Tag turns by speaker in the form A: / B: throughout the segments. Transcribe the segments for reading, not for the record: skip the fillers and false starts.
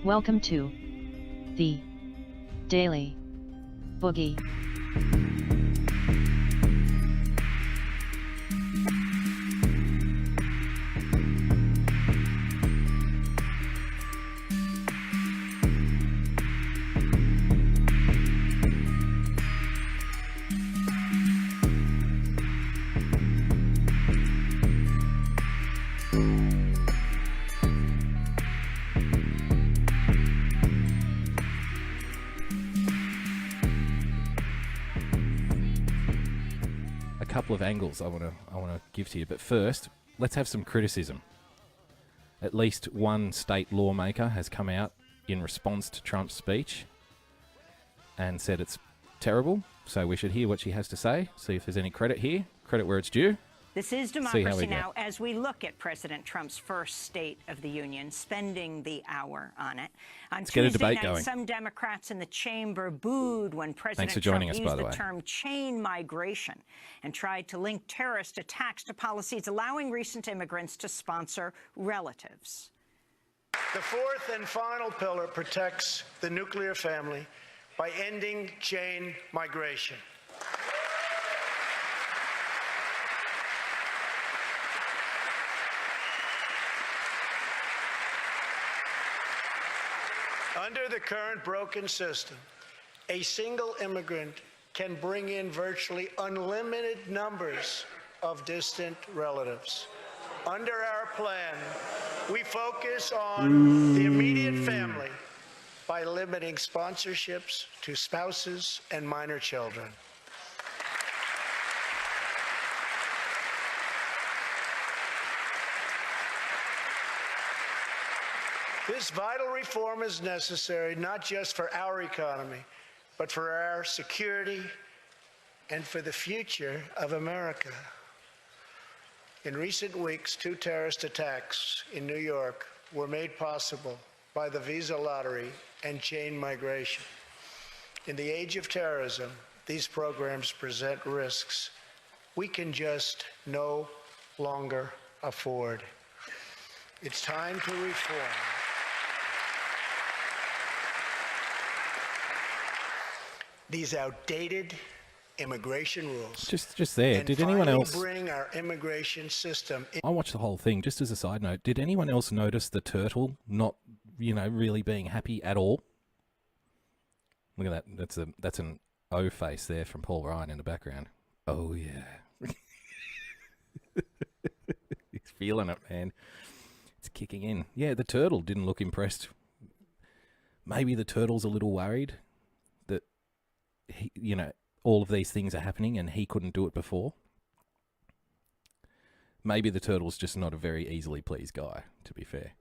A: Welcome to the Daily Boogie.
B: Couple of angles I want to give to you, but first let's have some criticism. At least one state lawmaker has come out in response to Trump's speech and said it's terrible, so we should hear what she has to say, see if there's any credit here, credit where it's due.
C: This is Democracy Now! As we look at President Trump's first State of the Union, spending the hour on it. On Tuesday night, some Democrats in the chamber booed when President Trump used the term chain migration and tried to link terrorist attacks to policies allowing recent immigrants to sponsor relatives.
D: The fourth and final pillar protects the nuclear family by ending chain migration. Under the current broken system, a single immigrant can bring in virtually unlimited numbers of distant relatives. Under our plan, we focus on the immediate family by limiting sponsorships to spouses and minor children. This vital reform is necessary not just for our economy, but for our security and for the future of America. In recent weeks, 2 terrorist attacks in New York were made possible by the visa lottery and chain migration. In the age of terrorism, these programs present risks we can just no longer afford. It's time to reform. These outdated immigration rules.
B: Just there. Did anyone else
D: bring our immigration system
B: I watched the whole thing. Just as a side note, did anyone else notice the turtle not, really being happy at all? Look at that. That's an O face there from Paul Ryan in the background. Oh yeah. He's feeling it, man. It's kicking in. Yeah, the turtle didn't look impressed. Maybe the turtle's a little worried that he, all of these things are happening and he couldn't do it before. Maybe the turtle's just not a very easily pleased guy, to be fair.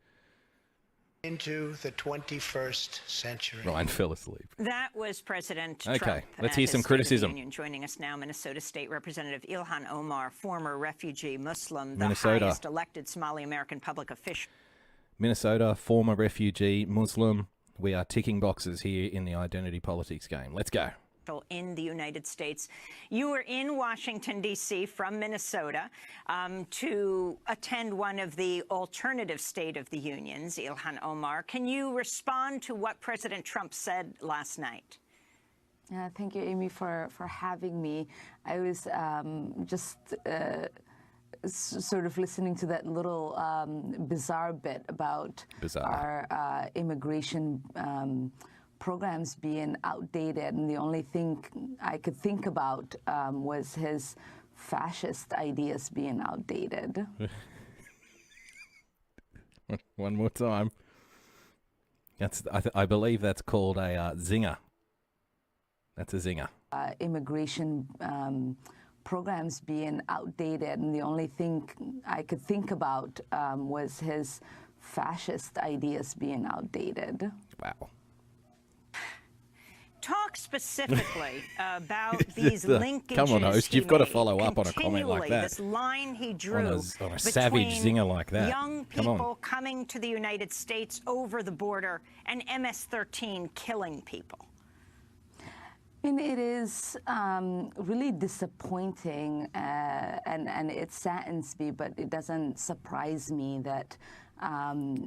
D: Into the 21st century.
B: Ryan fell asleep.
C: That was President Trump.
B: Okay, let's hear some criticism.
C: Joining us now, Minnesota State Representative Ilhan Omar, former refugee Muslim, the highest elected Somali American public official.
B: Minnesota, former refugee Muslim. We are ticking boxes here in the identity politics game. Let's go.
C: In the United States. You were in Washington, D.C. from Minnesota to attend one of the alternative State of the Unions, Ilhan Omar. Can you respond to what President Trump said last night?
E: Thank you, Amy, for having me. I was just sort of listening to that little bizarre bit about our immigration programs being outdated, and the only thing I could think about was his fascist ideas being outdated.
B: One more time. I believe that's called a zinger. That's a zinger.
E: Immigration programs being outdated, and the only thing I could think about was his fascist ideas being outdated.
B: Wow.
C: Talk specifically about these linkages.
B: Come on, host, you've got to follow up on a comment like that.
C: This line he drew
B: on a savage zinger like that.
C: Young people coming to the United States over the border and MS-13 killing people.
E: And it is really disappointing, and it saddens me, but it doesn't surprise me that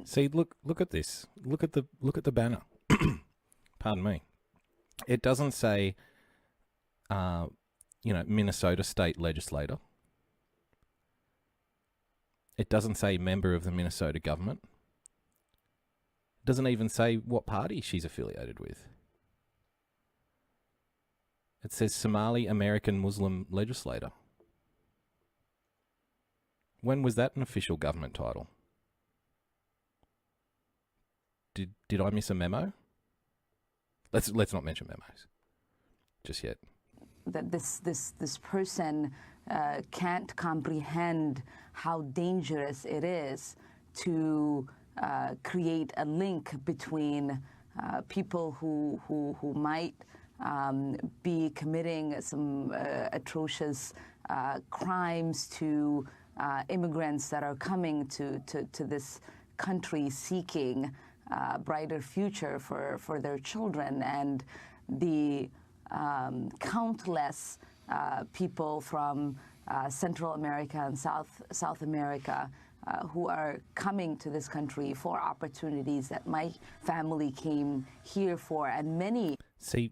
B: See, look at this. Look at the banner. Pardon me. It doesn't say, Minnesota state legislator. It doesn't say member of the Minnesota government. It doesn't even say what party she's affiliated with. It says Somali American Muslim legislator. When was that an official government title? Did I miss a memo? Let's not mention memos just yet.
E: That this person can't comprehend how dangerous it is to create a link between people who might be committing some atrocious crimes to immigrants that are coming to this country seeking a brighter future for their children, and the countless people from Central America and South America who are coming to this country for opportunities that my family came here for, and many...
B: See,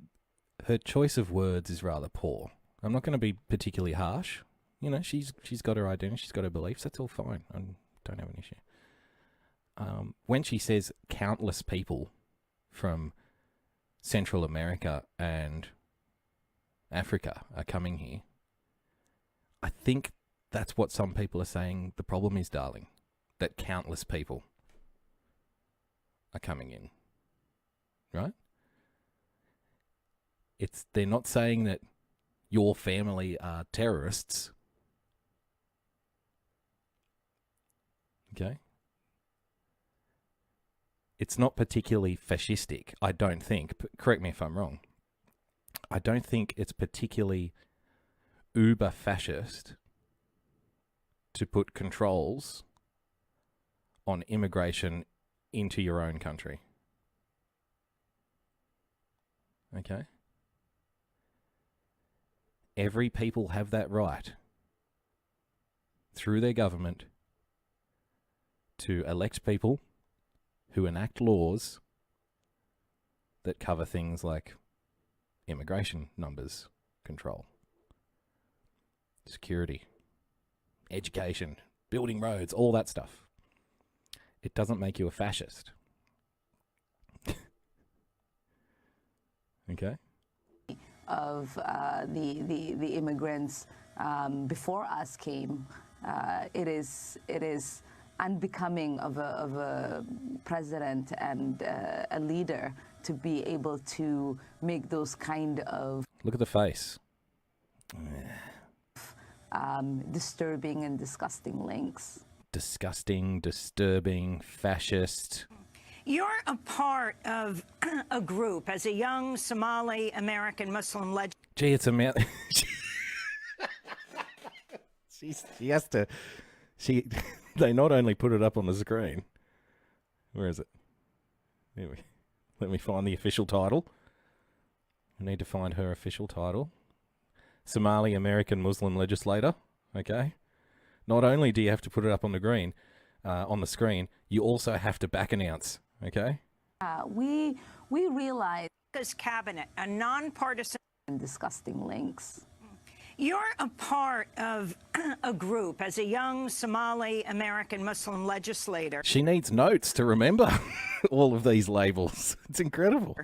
B: her choice of words is rather poor. I'm not going to be particularly harsh. You know, she's got her identity, she's got her beliefs, that's all fine. I don't have an issue. When she says countless people from Central America and Africa are coming here, I think that's what some people are saying the problem is, darling. That countless people are coming in, right? They're not saying that your family are terrorists. Okay? It's not particularly fascistic, I don't think. Correct me if I'm wrong. I don't think it's particularly uber fascist to put controls on immigration into your own country. Okay? Every people have that right through their government to elect people who enact laws that cover things like immigration numbers control, security, education, building roads, all that stuff. It doesn't make you a fascist. Okay?
E: Of the immigrants before us came, it is unbecoming of a president and a leader to be able to make those kind of...
B: Look at the face.
E: disturbing and disgusting links.
B: Disgusting, disturbing, fascist.
C: You're a part of a group as a young Somali American Muslim legislator.
B: Gee, it's a man. She has to. They not only put it up on the screen. Where is it? Anyway, let me find the official title. I need to find her official title. Somali American Muslim legislator. Okay. Not only do you have to put it up on the screen, you also have to back announce. Okay.
E: We realize
C: cabinet, a nonpartisan
E: and disgusting links.
C: You're a part of a group as a young Somali American Muslim legislator.
B: She needs notes to remember all of these labels. It's incredible.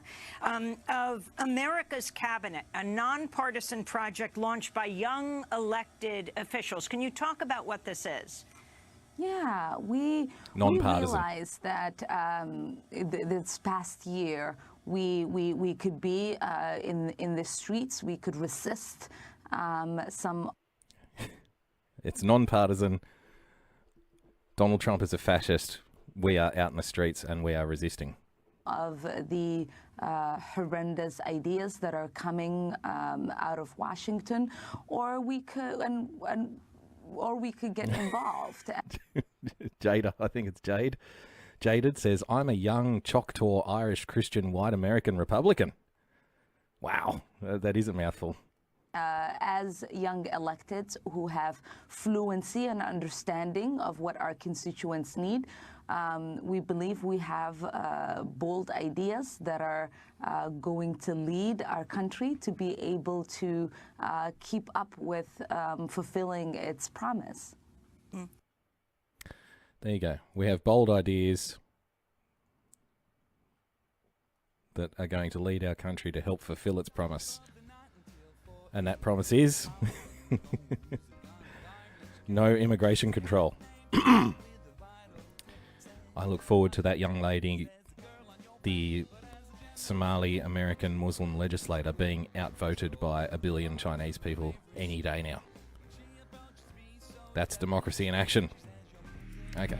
C: Of America's Cabinet, a nonpartisan project launched by young elected officials. Can you talk about what this is?
E: Yeah, we realized that this past year we could be in the streets, we could resist some...
B: It's nonpartisan. Donald Trump is a fascist. We are out in the streets and we are resisting.
E: Of the horrendous ideas that are coming out of Washington, or we could or we could get involved.
B: Jada, I think it's Jade. Jaded says, I'm a young Choctaw Irish Christian white American Republican. Wow, that is a mouthful.
E: As young electeds who have fluency and understanding of what our constituents need, We believe we have bold ideas that are going to lead our country to be able to keep up with fulfilling its promise.
B: There you go. We have bold ideas that are going to lead our country to help fulfill its promise. And that promise is no immigration control. I look forward to that young lady, the Somali American Muslim legislator, being outvoted by 1 billion Chinese people any day now. That's democracy in action. Okay.